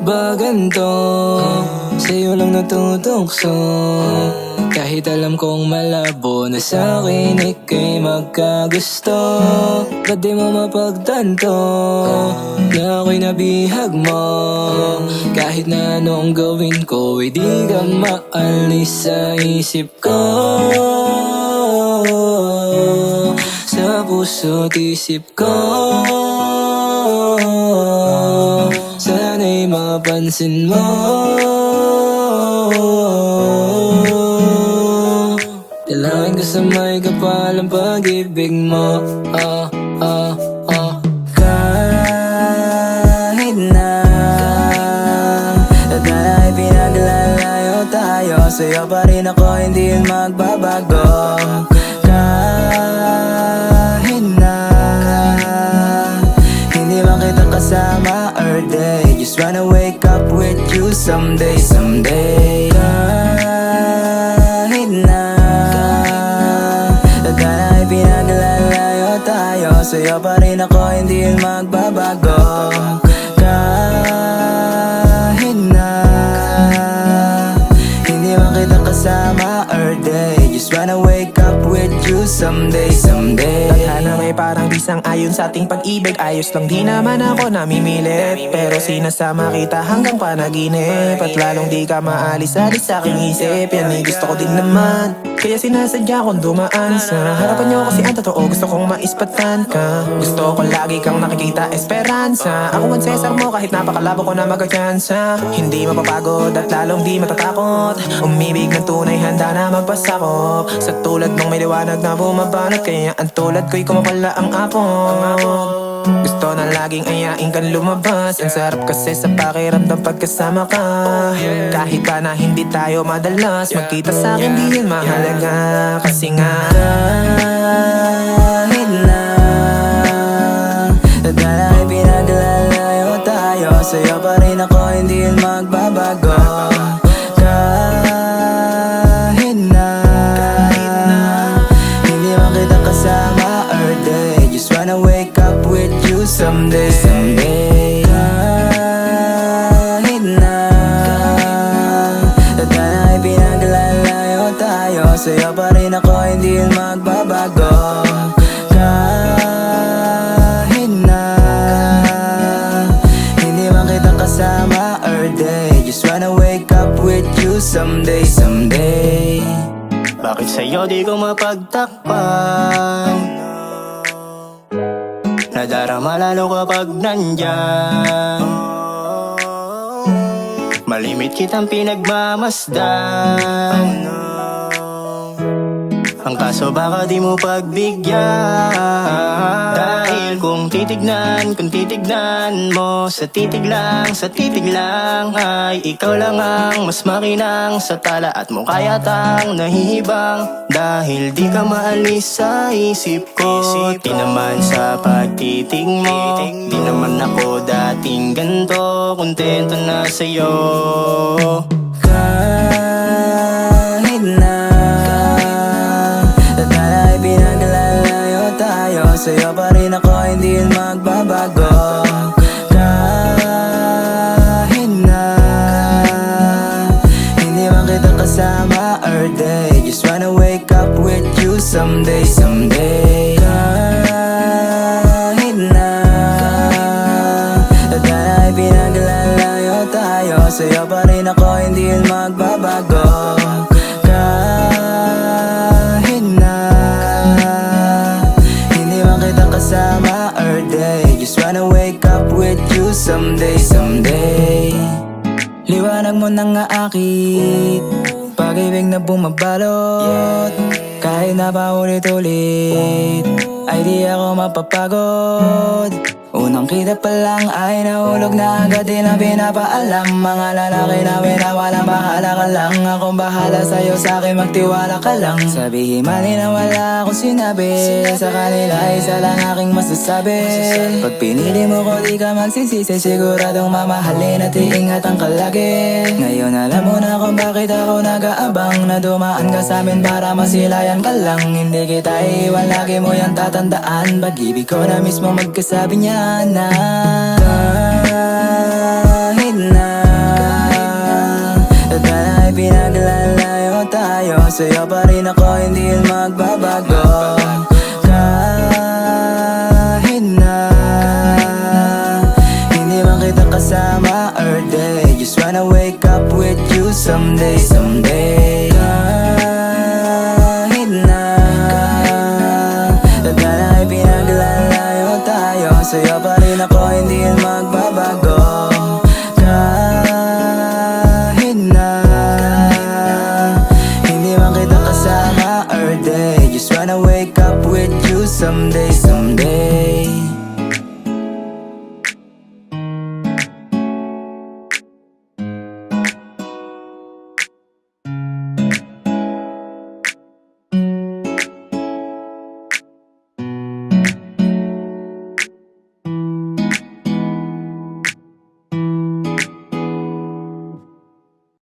ba ganito? Sa'yo lang natutokso. Kahit alam kong malabo na sa'kin ika'y magkagusto. Ba't di mo mapagtanto na ako'y nabihag mo? Kahit na anong gawin ko, di ka maalis sa isip ko. Sa puso't isip ko, sana'y mapansin mo. Dalangin ko sa may kapal ang pag-ibig mo. Kahit na ay pinaglalayo tayo, sa'yo pa rin ako, hindi yun magbabago. Kahit na hindi man kita kasama or day, just wanna wake up with you someday, someday. Kahit na ay pinaglalayo tayo, sa'yo pa rin ako, hindi yun magbabago. Kahit na hindi man kita kasama or day, just wanna wake up with you someday, someday. Tadhana may parang di sang-ayon sa ating pag-ibig. Ayos lang di naman ako namimilit, pero sinasama kita hanggang panaginip. At lalong di ka maalis-alis sa aking isip. Yan ay gusto ko din naman, kaya sinasadya kong dumaan sa harapan niyo, kasi ang totoo gusto kong maispatan ka. Gusto ko lagi kang nakikita, esperanza. Ako ang Cesar mo kahit napakalabo ko na magkachansa. Hindi mapapagod at lalong di matatakot. Umibig ng tunay, handa na magpasakop. Sa tulad mong may liwanag na bumabanat, kaya ang tulad ko'y kumapala ang apong. Gusto na laging ayain kang lumabas. Ang sarap kasi sa pakiramdam pagkasama ka. Kahit pa na hindi tayo madalas magkita sa'kin, di yun mahalaga. Kasi nga kahit na ay pinaglalayo tayo, sa'yo pa rin ako, hindi yun magbabago. Kahit na hindi man kita kasama or day, just wanna wake up with you someday, someday. Kahit na ay pinaglalayo tayo, sa'yo pa rin ako, hindi yun magbabago. Kahit na hindi man kita kasama or day, just wanna wake up with you someday, someday. Bakit sa'yo di ko mapagtakpan? Nadarama lalo kapag nandyan. Malimit kitang pinagmamasdan. Ang kaso baka di mo pagbigyan. Dahil kung titignan mo, sa titig lang ay ikaw lang ang mas makinang sa tala. At mukha yatang nahihibang dahil di ka maalis sa isip ko. Di naman sa pagtitig mo, di naman ako dating ganto. Kontento na sa'yo. Kahit na ay pinaglalayo tayo, sa'yo pa rin ako, hindi yun magbabago. Kahit na hindi man kita kasama or day, just wanna wake up with you someday, someday. Kahit na ay pinaglalayo tayo, sa'yo pa rin ako, hindi yun magbabago. Kahit na hindi man kita kasama or day, just wanna wake up with you someday, someday. Liwanag mo nang aakit, pag-ibig na bumabalot. Kahit na paulit-ulit, ay di ako mapapagod. Unang kita pa lang ay nahulog na agad, di na pinapaalam. Mga lalaki na winawalang bahala ka lang. Akong bahala sa'yo, sa'kin magtiwala ka lang. Sabihin man na wala akong sinabi, sa kanila isa lang aking masasabi. Pag pinili mo ko di ka magsisisi, siguradong mamahalin at iingatan ka lagi. Ngayon alam mo na kung bakit ako nag-aabang, na dumaan ka sa'min para masilayan ka lang. Hindi kita iiwan, lagi mo yan tatandaan. Pag-ibig ko na mismo magkasabi niya na kahit na Sa'yo pa rin ako, hindi yun magbabago. Kahit na hindi man kita kasama or day, just wanna wake up with you someday, someday. Kahit na tadhana ay pinaglalayo tayo, sa'yo pa rin ako, hindi yun magbabago. Kahit na hindi man kita kasama or day, just wanna wake up with you someday, someday.